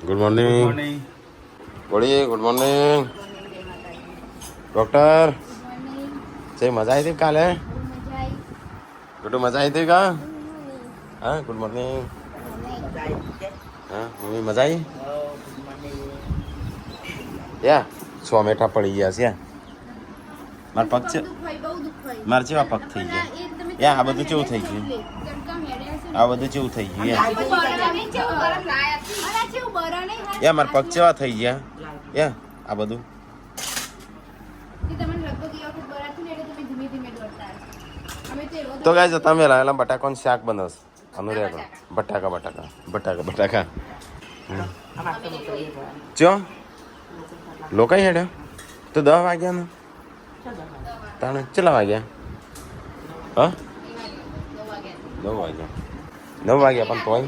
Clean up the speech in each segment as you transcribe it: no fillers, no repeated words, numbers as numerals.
Good morning. બોલીએ good morning. Doctor છે મજા આવી હતી કાલે? ગુડુ મજા આવી હતી કા? હા ગુડ મોર્નિંગ. હા મમ્મી મજા આવી? યા 6 મેઠા પડી ગયા છે. મારા પગ છે, મારે જેવા પગ થઈ ગયા. યા આ બધું કેવું થઈ ગયું? આ બધું કેવું થઈ ગયું? યા મારા પગ કેવા થઈ ગયા? યા આ બધું તો ગાય તમે લાવેલા બટાકાનું શાક બનાવશ. અનુરેગ બટાકા ચો લોકાઈ હેડ્યા તો 10 વાગ્યા ને તાણે કેટલા વાગ્યા? હા 9 વાગ્યા પણ તોય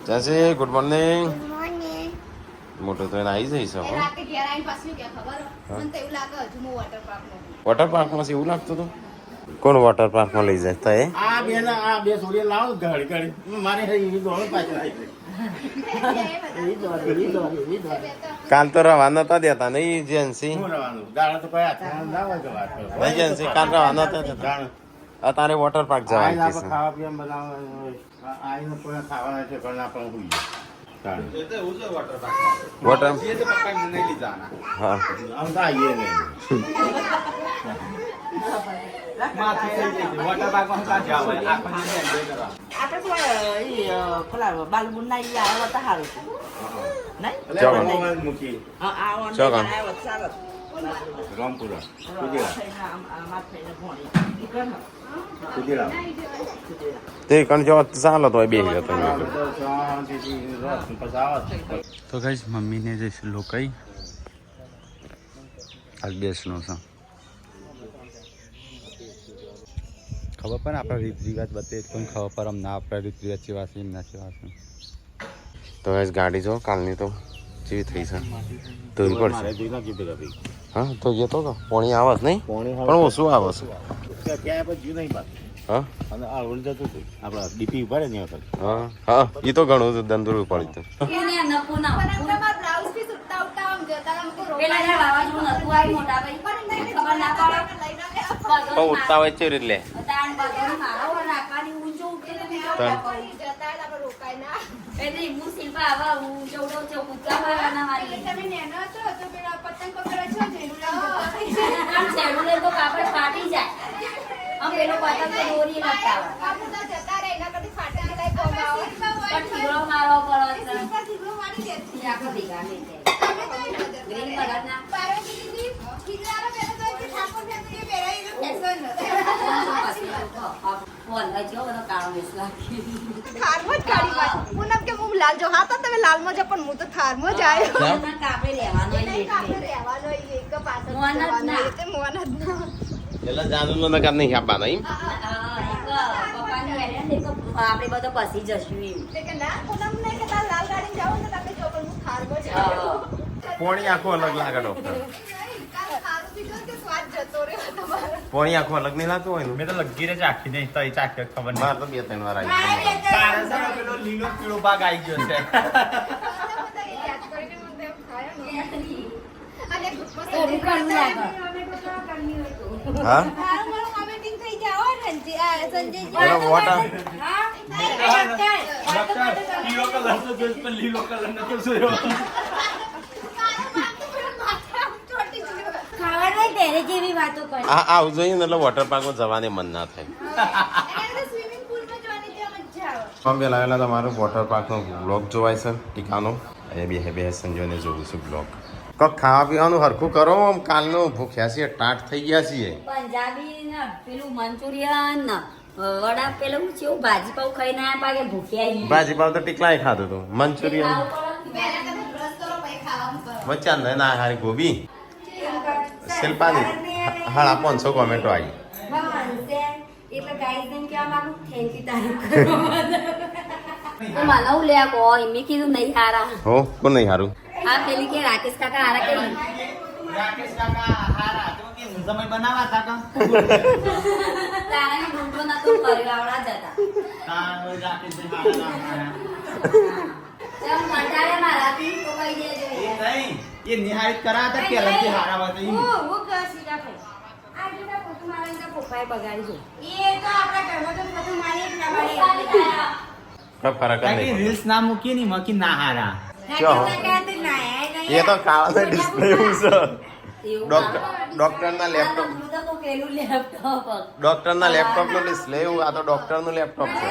ચાચી ગુડ મોર્નિંગ. મોટો તો એને આવી જઈશ. વોટર પાર્કમાં એવું લાગતું હતું. કોણ વોટર પાર્કમાં લઈ જાય તો બે સોડિયા લાવો ઘડી મારે કાલ તો રવા નતા દેતા નહીં જેન્સી જેન્સી કાલ રવા નતા દેતા. અત્યારે વોટર પાર્ક જવાનું ખાવા પીવા બધા ખાવાના છે ઘરના પણ હોઈ વોટર હા આમ તો આવીએ નહીં તે કણ જો ચાલો તો બે તો ગાઈસ મમ્મીને જઈશ લોકાઈ આજ બેસનો છે. ખબર પણ આપણા રીત રિવાજ બતાવીએ પણ ખબર પર અમને આપણા રીત રિવાજ જેવા છે એમના જેવા છે. તો ગાડી જો કાલની તો જેવી થઈ છે ધોવી પડશે. હા તો એ તો પોણી આવે જ નહીં પણ ઓછું આવે છે. હા ડીપી ઉભા ને હા હા એ તો ઘણું દંદરું પડ્યું હતું. પણ ઉઠતા હોય છે એટલે આપડે બધો પસી જશું પોણી આખું અલગ લાગે ડોક્ટર. પોણી આખું અલગ નહીં લાગતું હોય ને. મેં તો લગી જ આખી નહીં તો ચાખી ખબર નહીં. મારે તો 2-3 વાર આવી પેલો લીલો પીળો ભાગ આવી ગયો છે. હા એનો વોટર લીલો કલર તો જોઈશ પણ લીલો કલર નથી જોયો. આ આવું જોઈએ ને એટલે વોટર પાર્કમાં જવાને મન ના થાય. અમે લાવેલા તમારો વોટર પાર્કનો બ્લોગ જોવાય છે ટીકાનો. અહીંયા બે સંજોને જોઉં છું બ્લોગ. કોક ખાવા પીવાનું હરખું કરો. કાલનું ભૂખ્યા છીએ, ટાટ થઈ ગયા છીએ. પંજાબી ને પેલું મંચુરિયન ને વડા પેલું કેવું ભાજી પાવ ખાઈને આયા પાકે ભૂખ્યા. ભાજી પાવ તો ટીકલાય ખાધું હતું. મંચુરિયન વચ્ચા ના હારી ગોબી શિલ્પાની 550 કોમેન્ટો આવી. એટલે ગાઈસ ને કેવા માંગુ થેન્ક યુ તારીફ કરવા મને લે કો એમી કીધું નહીં હારા હો કોણ નહીં હારું? હા પેલી કે રાકેશ કાકા હારા કે રાકેશ કાકા હારા તો કે સમય બનાવા હતા કા તારા ગુંડો ના તો પરિવારવાળા જ હતા. રાકેશ હારા એ નિહાળિત કરાતા પહેલાથી હારા વાત ઈ. હું કહું સીધા ભાઈ. આ જેટલા ફોટો મારે એના પપ્પાએ બગાડી છે. એ તો આપણા ઘરમાં તો ફોટો મારી એક ના મારી એક. કઈ ફરક જ કારણ કે નહીં રીલ્સ ના મૂકી ની મકી ના હારા. એ તો કાળા ડિસ્પ્લે એવું છે એવું ડોક્ટરના લેપટોપ હું તો કહું પેલું લેપટોપ. ડોક્ટરના લેપટોપ નું ડિસ્પ્લે એવું આ તો ડોક્ટર નું લેપટોપ છે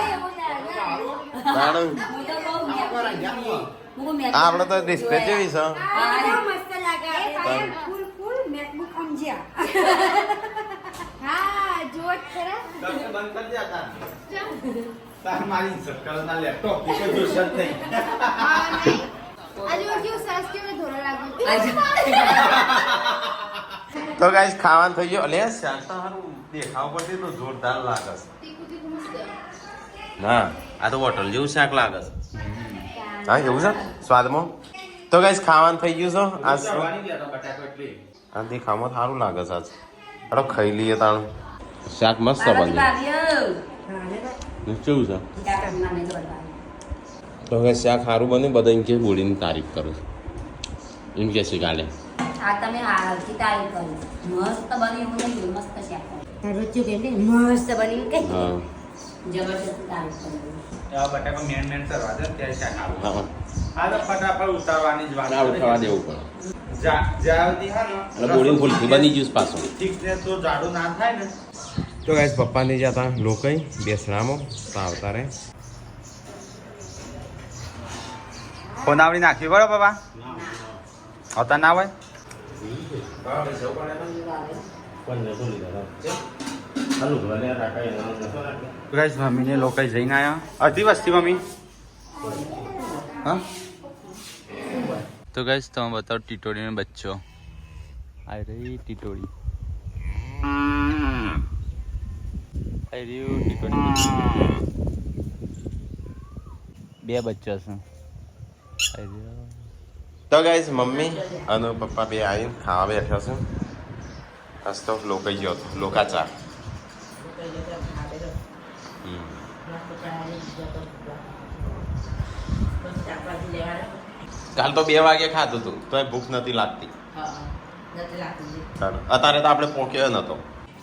તાણું. આ આપણે તો ડિસ્પ્લે જેવી છે મસ્ત લાગે. ફૂલ ફૂલ મેકબુક સમજ્યા. હા જોત ખરા. બંધ કરી દે તાર. તાર મારી સક્કરના લેપટોપ કે કોઈ જોશ જ નહીં. આજે કેવું સરસ કેવું ધોરણ લાગ્યું તો ગાઈસ ખાવાનું થઈ ગયું અલે શાક તો હારું દેખાવ પરથી તો જોરદાર લાગે છે તીખું તીખું મસ્ત હા આ તો હોટલ જેવું શાક લાગે છે હા એવું છે સ્વાદમાં તો ગાઈસ ખાવાનું થઈ ગયું છે આજ શું કરવાની બી આ તો બટાકો એટલી. આ દેખાવમાં સારું લાગે છે આજ અરે ખાઈ લઈએ તાણું શાક મસ્ત બન્યું કેવું છે તો હવે શાક સારું બન્યું બધા એમ કે બોલીની તારીફ કરું એમ કે છે કાલે આ તમે હાલથી તારીફ કરી. મસ્ત બની એવું નહીં મસ્ત શાક. રોજ્જુ કે મસ્ત બની કે હા જબરજસ્ત તારીફ કરી. આ બટાકો મેન મેન કરવા દે ત્યારે શાક આવું. હા આ તો ફટાફટ ઉતારવાની જ વાત આવું છે. ખાવા દેવું પડે જ્યાં સુધી હા ને અને બોલીને ભૂલથી બની ગયું છે પાછું ઠીક છે તો જાડું ના થાય ને. તો ગાઈસ પપ્પાની જતા લોકઈ બેસણામાં તો આવતા રહે ફોન આવડી નાખ્યું બરાબર બાબા આવતા ના હોય ગાઈસ મમ્મીને લોકો જઈને આવ્યા અડધી વસ્તી મમ્મી હા તો ગાઈસ તમે બતાવો ટીટોડીનો બચ્ચો આ રહી ટીટોડી આ રહ્યું ટીટોડી બે બચ્ચા છે આ રહ્યો તો ગાઈસ મમ્મી અને પપ્પા બે આવીને ખાવા બેઠા છે આજ તો લોકઈ ગયો હતો લોકાચા કાલ તો 2 વાગે ખાધું હતું તો ભૂખ નથી લાગતી અત્યારે તો આપણે પહોંચ્યો નતો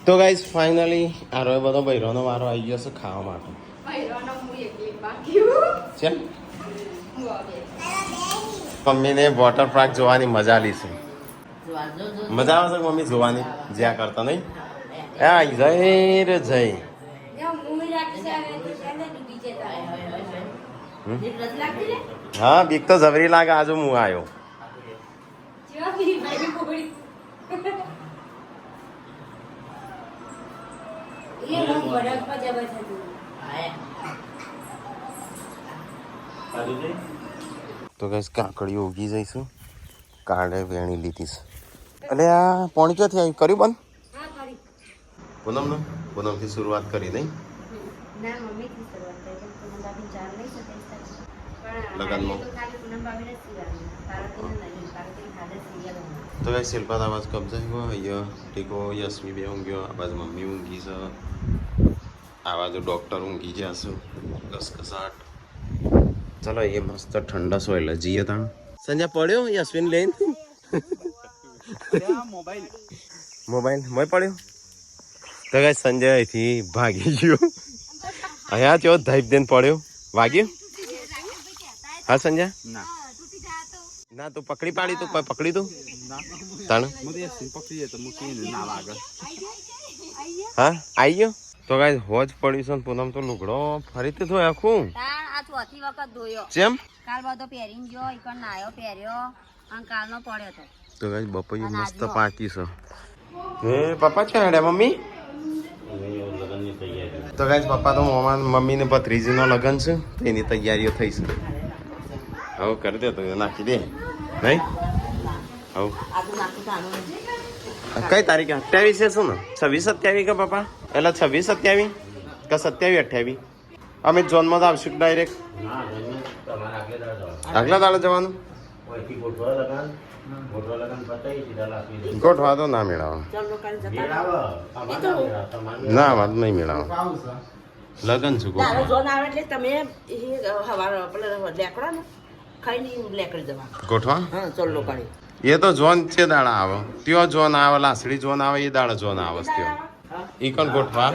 તો ગાઈસ ફાઇનલી આરો બધો બૈરોનો વારો આવી ગયો છે ખાવા માટે છે મમ્મીને વોટર પાર્ક જોવાની મજા લી છે મજા આવે છે મમ્મી જોવાની જ્યાં કરતા નહીં હા જય રે જય હા બીક તો જબરી લાગે આજુ હું આવ્યો તો કઈ કાકડીઓ ઉગી જઈશું કાળે વેણી લીધી છે એટલે આ પોણી ક્યાંથી આવી કર્યું બંધ પૂનમનું પૂનમથી શરૂઆત કરી નહીં ના મમ્મીથી શરૂઆત કરી કે પૂનમ ભાભી જાણ નહીં શકે પણ લગનમાં. તો ખાલી પૂનમ ભાભીને જ સીવાનું પાર્વતીને નહીં પાર્વતીને ખાધે સીવાનું તો કઈ શિલ્પા આવાજ કબજા ગયો અહીંયા ટીકો યશમી બે ઊંઘ્યો આ બાજુ મમ્મી ઊંઘી છે આ બાજુ ડૉક્ટર ઊંઘી ગયા છું ઘસઘસાટ ચલો એ મસ્ત ઠંડા સોય એટલે જઈએ તાણ સંજય પડ્યો યશવીન લઈને મોબાઈલ મોય પડ્યો તો કઈ સંજય અહીંથી ભાગી ગયો અહીંયા ચો ધૈપ દઈને પડ્યો વાગ્યો હા સંજય ના તું પકડી પાડી તું કોઈ પકડી તું તાણ હા આવી ગયો તો ગાઈસ હોજ પડ્યું છે ને પૂનમ તો લુગડો ફરીથી ધોય આખું આ ચોથી વખત ધોયો. જેમ કાલ બધો પહેરીને ગયો ઈકણ નાયો પહેર્યો અને કાલનો પડ્યો તો. તો ગાઈસ બપૈયું મસ્ત પાકી છે હે પપ્પા છે હેડે મમ્મી તો ગાઈસ પપ્પા તો મમ્મી ને ભત્રીજીનો લગન છે તો એની તૈયારીઓ થઈ છે હવે કરી દે તો નાખી દે નહીં હવે આદુ નાખું તાનું. કઈ તારીખે 28 છે શું ને 26 27 કે પપ્પા એટલે 26 27 કે 27 28 અમે જોનમાં જ આવશું ડાયરેક્ટ આગલા દાડે જવાનું ગોઠવા તો ના મેળાવો ના વાત નહીં મેળાવો લગન છું તારો ગોઠવા જોન આવે એટલે તમે હવાર પેલા લેકડો ને ખાઈને લેકડી જવા ગોઠવા હા ચોલ્લો કાઢી એ તો જોન છે દાડા આવે ત્યો જોન આવે લાસડી જોન આવે એ દાડા જોન આવે ત્યો ઈ કણ ગોઠવા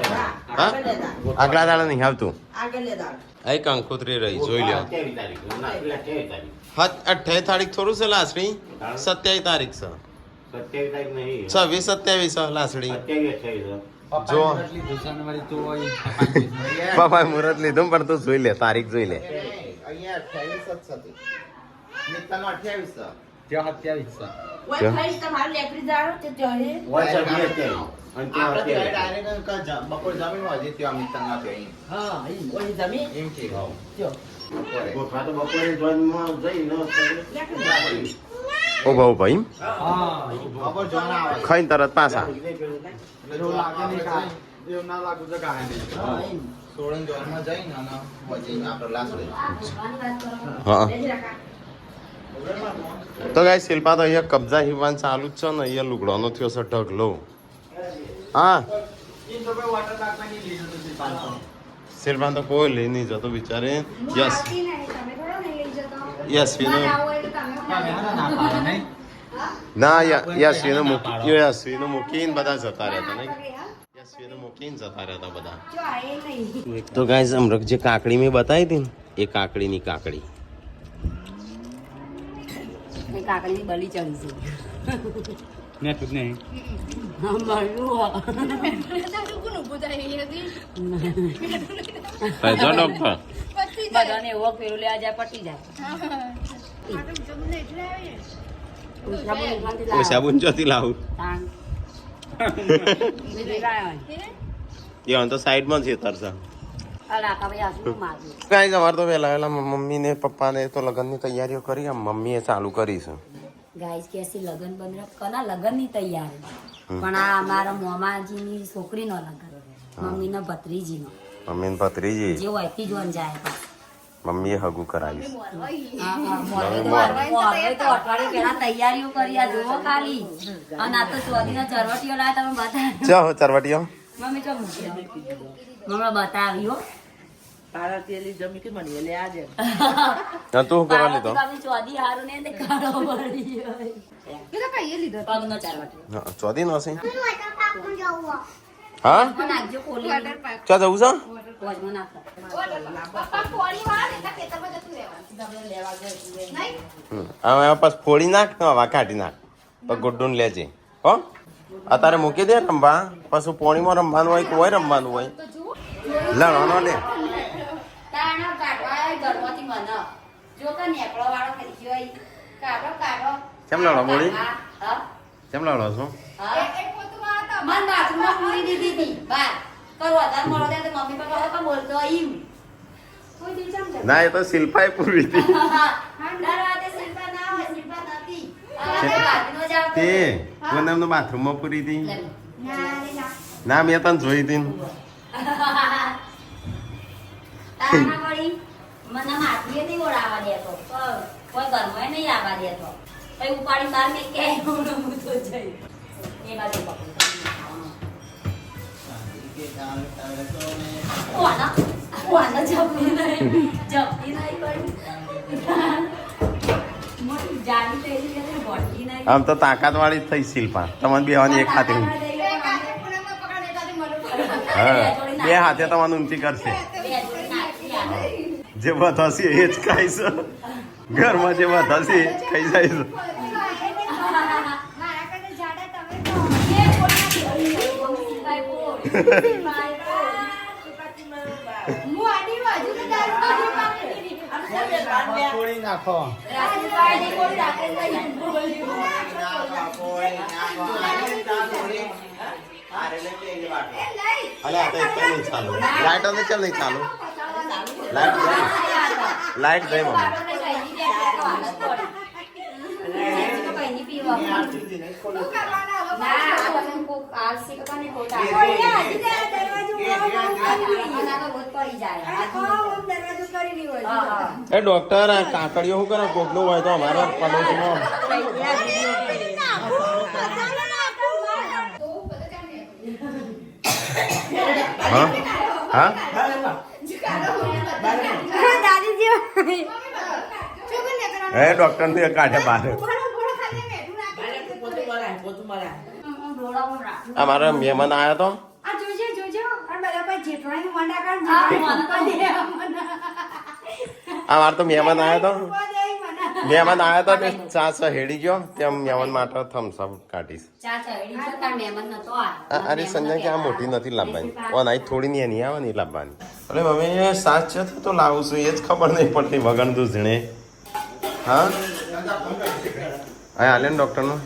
હા આગલા દાડા નહીં આવતું એ કંકોત્રી રહી જોઈ લ્યો 28 તારીખ ના 28 તારીખ હા 28 તારીખ થોડું છે લાસડી 27 તારીખ છે 27 તારીખ નહીં 26 27 છે લાસડી 28 જો જાન્યુઆરી તો હોય બાપા મુહૂર્ત લીધું પણ તું જોઈ લે તારીખ જોઈ લે અહીંયા 28 જ હતી નિકતાનો 28 છે ત્યાં 27 છે હોય છે 28 અને ત્યાં 28 બપોર જમીન હજી ત્યાં મિત્તરના એમ કે ગોઠવા તો બપોરે જોઈનમાં જઈને ઓ ભાऊ ભાઈ બપોર જોન આવે ખાઈને તરત પાછા એવું લાગે નહીં એવું ના લાગુ તો કાંઈ નહીં સોળન જોનમાં જઈને અને પછી આપણે લાસડે હા તો ગાય શિલ્પા તો અહીંયા કબજા હિવાન ચાલુ જ છે ને અહીંયા લુગડોનો થયો છે ઢગલો હા શિલ્પા તો કોઈ લઈ નહીં જતો બિચારે યસ યશવીનું ના યશવીનું મૂકીને બધા જતા રહેતા નહીં યશવીનું મૂકીને જતા રહેતા બધા તો ગાય અમરક જે કાકડી મેં બતાવી હતી ને એ કાકડીની કાકડી કાકડી બલી ચડી છે મેં તું નહીં ડોક્ટર બધાને એવો ફેરો લેવા જાય પટી જાય સાબુન ચોથી લાવું એ તો સાઈડમાં છે તરસા કાંઈ અમારે તો વહેલા મમ્મી ને પપ્પા ને તો લગ્નની તૈયારીઓ કરી આમ મમ્મીએ ચાલુ કરી છે ગાઈસ કે છે લગન બંધ કના લગનની તૈયારી પણ આ અમારા મોમાજીની છોકરીનો લગન મમ્મીના ભત્રીજીનો મમ્મી ને ભત્રીજી જે હોય થી જોન જાય મમ્મીએ હગું કરાવી અઠવાડિયે પેલા તૈયારીઓ કરી આ જુઓ ખાલી અને આ તો ચોરીનો ચરવટીઓ લાયા તમે બતાવ્યો ચાલો ચરવટીઓ મમ્મી ચો મૂકી મમ્મી બતાવ્યો હા તું કરવા લીધો ચોદી હારું ને તે કાળો પડી ગયો પગનો ચરવટીઓ ચોથી નો હશે હા નાખજો કોલી ચા જવું છે વજમાં નાખો હવે પાછ ફોડી નાખ ને હવા કાઢી નાખ તો ગુડ્ડું લેજે હો અત્યારે મૂકી દે રમવા પછી પોણીમાં રમવાનું હોય કે હોય રમવાનું હોય લડવાનો લે તાણા કાઢવા ઘરમાંથી મને જો કે નેકળો વાળો કરી ગયો કાઢો કાઢો કેમ લડો બોલી હા કેમ લડો છો મન બાથરૂમમાં પૂરી દીધી હતી બાર કરો આધાર મળો ત્યાં તો મમ્મી પપ્પા તો બોલતો ઈમ કોઈ દી જમ ના એ તો શિલ્પાએ પૂરી હતી દરવાજે શિલ્પા ના હોય શિલ્પા નથી હવે બાથરૂમમાં જાવ તે પૂનમનું બાથરૂમમાં પૂરી હતી ના મેં તને જોઈ હતી તારા વળી મને માથીએ નહીં ઓળાવા દેતો કોઈ ઘરમાં નહીં આવવા દેતો પછી ઉપાડી તાર મેં કે હું તો જઈ એ બાજુ કોના જપી નહીં જાડી થઈ ભટકી નહીં આમ તો તાકાત વાળી થઈ શિલ્પા તમને બેવાની એક હાથે હા બે હાથે તમારું ઊંચી કરશે જે વધાશે એ જ ખાઈશ ઘરમાં જે વધાશે એ જ ખાઈ જાય છોડી નાખો અલે આ તો એક નહીં ચાલુ લાઈટ અને ચાલ નહીં ચાલુ લાઈટ ગઈ મમ્મી એ ડોક્ટર આ કાકડીઓ શું કરે કોકનું હોય તો અમારા પડોશમાં હા હા એ ડોક્ટર ને કાઢે બહાર આ મારા મહેમાન આવ્યા તો આ જોજો જોજો અને બધા પછી જેઠવાણી મંડા કાઢ હા, આ મારે તો મહેમાન આવ્યા તો મને મહેમાન આવ્યા તો તે ચા હેડી ગયો તેમ મહેમાન માટે થમ્સઅપ કાઢીશ ચા ચડી છે તાર મહેમાન નતો આવ્યો. અરે સંજય કે આ મોટી નથી લાવવાની ઓ નાઈ થોડી ની એની આવે ને લાવવાની અરે મમ્મી સાચ છે તો લાવું છું એ જ ખબર નહીં પડતી વગણ તું ઝીણે હા હા હાલે ને ડૉક્ટરનું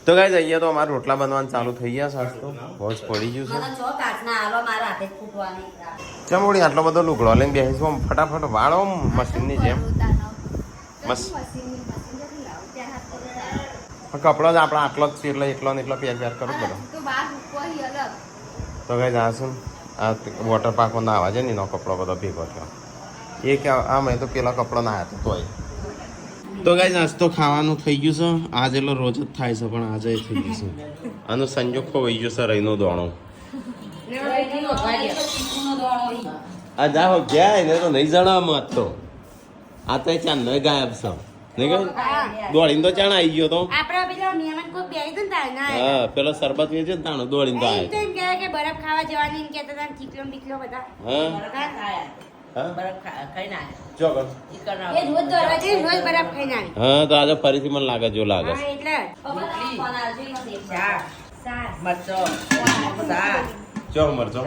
તો ગાઈઝ અહીંયા તો અમારા રોટલા બનવાનું ચાલુ થઈ ગયા સાસ તો હોજ પડી ગયું છે મને જો કાચના આલો મારા હાથે જ ફૂટવાની. કેમ વળી આટલો બધો લુગડો લઈને બેસીશું આમ ફટાફટ વાળો મશીનની જેમ બસ કપડો જ આપણા આટલો જ છે એટલે એટલો ને એટલો પેર કરો બધો તો બાર ઉપર અલગ તો ગાઈઝ આ શું આ વોટર પાર્કમાં નાવા છે ને એનો કપડો બધો ભેગો થયો એ કે આમ તો પેલા કપડો ના હતો તોય તો ગાઈઝ આજ તો ખાવાનું થઈ ગયું છે આજે એટલો રોજ જ થાય છે પણ આજે થઈ ગયું છે આનો સંજોગ ખોવાઈ ગયો છે રહીનો દોણો આ જાઓ ગયા એને તો નહીં જણાવ મત તો આ તો ચાંદ નહીં ગાયબ છે નહીં ગઈ દોડીને તો ચાણ આવી ગયો તો આપડા પેલા મહેમાન કોઈ બેહી તો તાર ના હા પેલો સરબત વેચે ને તાણો દોડીને તો એ તો આવ્યો એમ કહે કે બરફ ખાવા જવાની એમ કહેતા હતા ચીકલો બીકલો બધા હા હા ચોક્કસ એ રોજ દોડવા જઈએ રોજ બરફ ખાઈને આવી હા તો આજે ફરીથી મને લાગે જો લાગે છે. હા એટલે પપ્પા તમે ફોન આવજો એનો દેખજો. ચો મરજો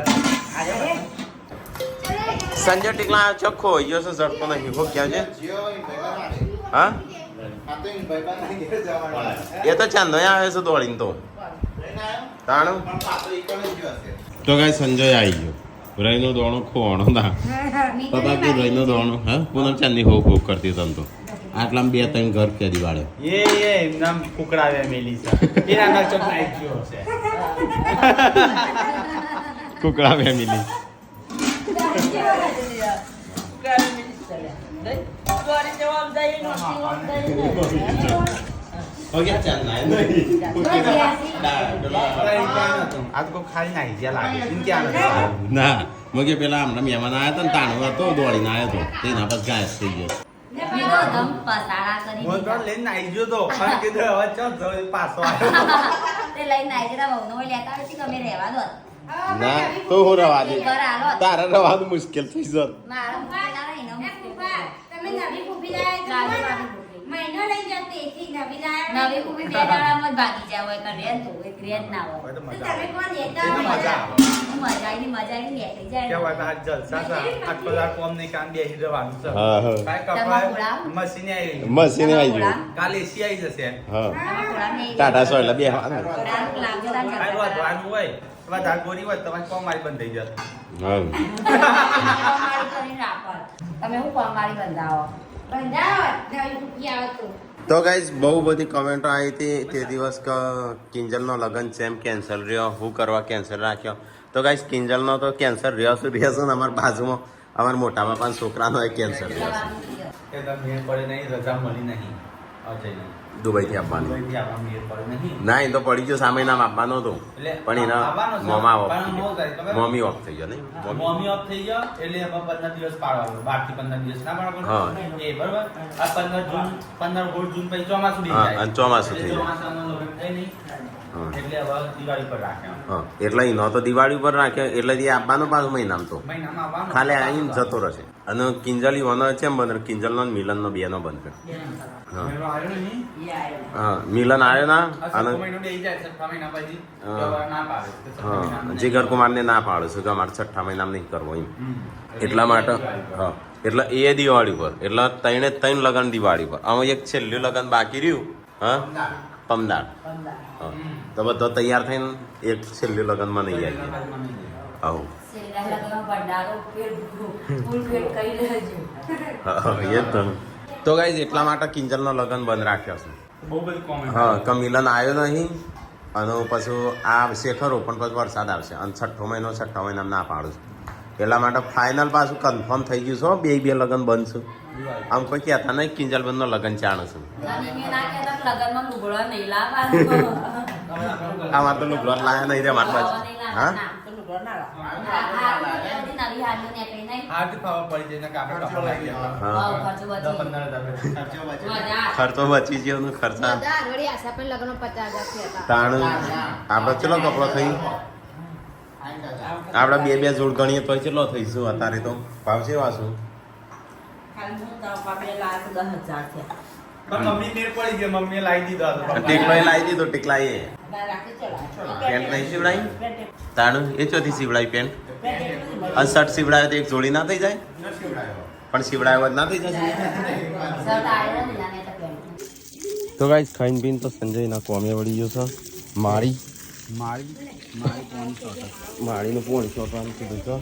સંજય ટીકલા ચોખ્ખો ગયો છે ઝડપો નહીં હો ક્યાં છે હા એ તો ચાંદો આવે છે દોડીને તો તાણું તો કઈ સંજય આવી ગયો રહીનો દોણો ખોવાનો ના પપ્પા તું રહીનો દોણો હા પૂનમ ચાંદની હોક હોક કરતી તમ તો આટલામાં 2-3 ઘર કેરી વાળે એ નામ કુકડા મેલી છે એના નામ ચોક નાઈ ગયો છે કુકડા ફેમિલી ઓકે ચાલ ના આ તો ખાલી નાઈ જ્યાં લાગે એમ ક્યાં ના મગે પેલા હમણાં મહેમાન આવ્યા હતા ને તાણો હતો દોડીને આવ્યો હતો તેના પછી ગાયબ થઈ ગયો મેં તો ધમ પસારા કરી હું દીધા. તો લઈને નાઈ ગયો તો પણ કીધું હવે ચો જઈ પાછો આવ્યો તે લઈને નાઈજરા વહુનો હોય લેતા હોય છે કે અમે રહેવા દો. ના તો હું રવા દે ઘર આલો. તારા રવાનું મુશ્કેલ થઈ જત મારા મુખી ના રહી, એનો એ મુશ્કેલ પપ્પા, થઈ તમે નવી કુપી જાય. લાયા લાવી છો? વાળી કુપી. મહિનો લઈ જતી એથી નવી લાયા નવી કુપી 2 દાડામાં જ ભાગી જાય હોય, કારણ રેન તો હોય, રેન ના હોય. હવે તો તો મજા તમે આવે કોણ લેતા એને હોય? મજા આવે મજા આવીને બેઠી જાય. કેવાય તો આજ જલસા છે આજ બધા કોમ નહીં કામ બેસી રહેવાનું છે હા, હા. કાંઈ તમે કપાય બોલાવો. મશીને આવી મશીને આવી ગયું કાલે એસી આવી જશે હા તમારા ઘોડાને ટાટા સોયલા બે હા ઘોડાનું લાગે તાન કાંઈ જતા વાંધો આનું હોય તમારે ગોરી હોય તમારે કોમ મારી બંધ થઈ જશે હા કોમવાળી કરીને રાખો. તમે શું કોમવાળી બંધાવો? બંધાવો, નવી કુપી આવે તો. તો ગાઈઝ બહુ બધી કમેન્ટો આવી હતી તે દિવસ કે કિંજલનો લગ્ન છે એમ કેન્સલ રહ્યો હું કરવા કેન્સલ રાખ્યો તો ગાઈઝ કિંજલનો તો કેન્સર રહ્યો છે ને અમારા બાજુમાં અમારા મોટા બાપાના છોકરાનો એ કેન્સર રહ્યો છે એ તો મેળ પડે નહીં રજા મળી નહીં અજયની દુબઈથી આપવાનું દુબઈથી આપવા મેળ પડે નહીં ના એ તો પડી ગયો સામે નામ આપવાનું હતું એટલે પણ એના આવવાનો છે. મોમાં ઓફ પણ થઈ શું થાય ખબર? ગયો મમ્મી ઓફ થઈ ગયો નહીં મોમી ઓફ થઈ ગયો એટલે હવે 15 દિવસ પાડવાનું 12 થી 15 દિવસ ના પાડવાનું હા. એ બરોબર આ 15 જૂન 15 ગોળ જૂન પછી ચોમાસું થઈ હા, જાય અને ચોમાસું થઈ એટલે જાય. ચોમાસામાં લગ્ન થાય નહીં હા. એટલે હવે દિવાળી પર રાખ્યા હા એટલે એનો તો દિવાળી ઉપર રાખ્યો એટલે એ આપવાનું પાછું મહિનામાં તો મહિનામાં આવવાનું ખાલી આવીને જતો રહેશે અને કિંજલી વનો છે એમ બંધ કિંજલનો ને મિલનનો બેનો બંધ હા મેળો આવ્યો નહીં હા મિલન આવ્યો ના આ અને છઠ્ઠો મહિનો બેસી જાય છઠ્ઠા મહિના પછી હા. તો હવે ના પાડે તો છઠ્ઠા હા મહિનામાં જીગર કુમારને ના પાડું છું કે અમારે 6ઠ્ઠા મહિનામાં નહીં કરવો એમ હમ. એટલા માટે હા એટલે એ દિવાળી પર એટલે 3 લગન દિવાળી પર આમાં એક છેલ્લું લગન બાકી રહ્યું હા પમદાર હા તો બધો તૈયાર થઈને એક છેલ્લું લગનમાં નહીં આવી આવું શેરડા લગનમાં ભંડારો પેટ ફૂલ પેટ કરી લેજો. હા એ જ તો તો ગાઈઝ એટલા માટે કિંજલનો લગન બંધ રાખ્યો છે બહુ બધી comment હા કે મિલન આવ્યો નહીં અને પછી આ આવશે ખરો પણ પછી વરસાદ આવશે અને 6ઠ્ઠો મહિનામાં ના પાડું છું એટલા માટે ફાઇનલ પાછું કન્ફર્મ થઈ ગયું છે બે લગન બંધ છે આમ કોઈ કહેતા નહીં કિંજલ બંધનો લગન ચાણ છે અને મેં ના કહેતા કે લગનમાં લુગડો નહીં લાવવાનો. આ મારે તો લુગડો લાયા નહીં રે મારા પાસે હા ના, તો લુગડો ના લાવવાનો. આ બધી નવી હાડીઓ નીકળી નહીં નહીં હાથ ખાવા પડી જાય ને કાપડ કપડા લાગી ગયા હા ખર્ચો બચી 15,000 ખર્ચો બચે મજા ખર્ચો બચી ગયો ને ખર્ચા બધા વળી આશા પણ લગ્ન 50,000 થી હતા તાણ આપણે ચલો કપડો થઈ આપણે બે જોડ ગણીએ તો કેટલો થઈશું અત્યારે તો ભાવ છે વાસુ ખાલી હું તારા પાપે લાખ 10,000 થયા પણ મમ્મી મેળ પડી ગઈ મમ્મીએ લાવી દીધો હતો ટીકલાઈ લાવી દીધો ટીકલાઈ બાર રાખી ચલા પેન્ટ નહીં સીવડાઈ તાણું એ ચોથી સીવડાઈ પેન્ટ અને શર્ટ સીવડાયો તો એક જોડી ના થઈ જાય પણ સીવડાયો જ ના થઈ જશે સર આયરન લાને તો પેન્ટ તો ગાઈસ ખાઈને પીને તો સંજય ના કોમે વળી ગયો છે માળીનું પોણી શોટવાનું કીધું છે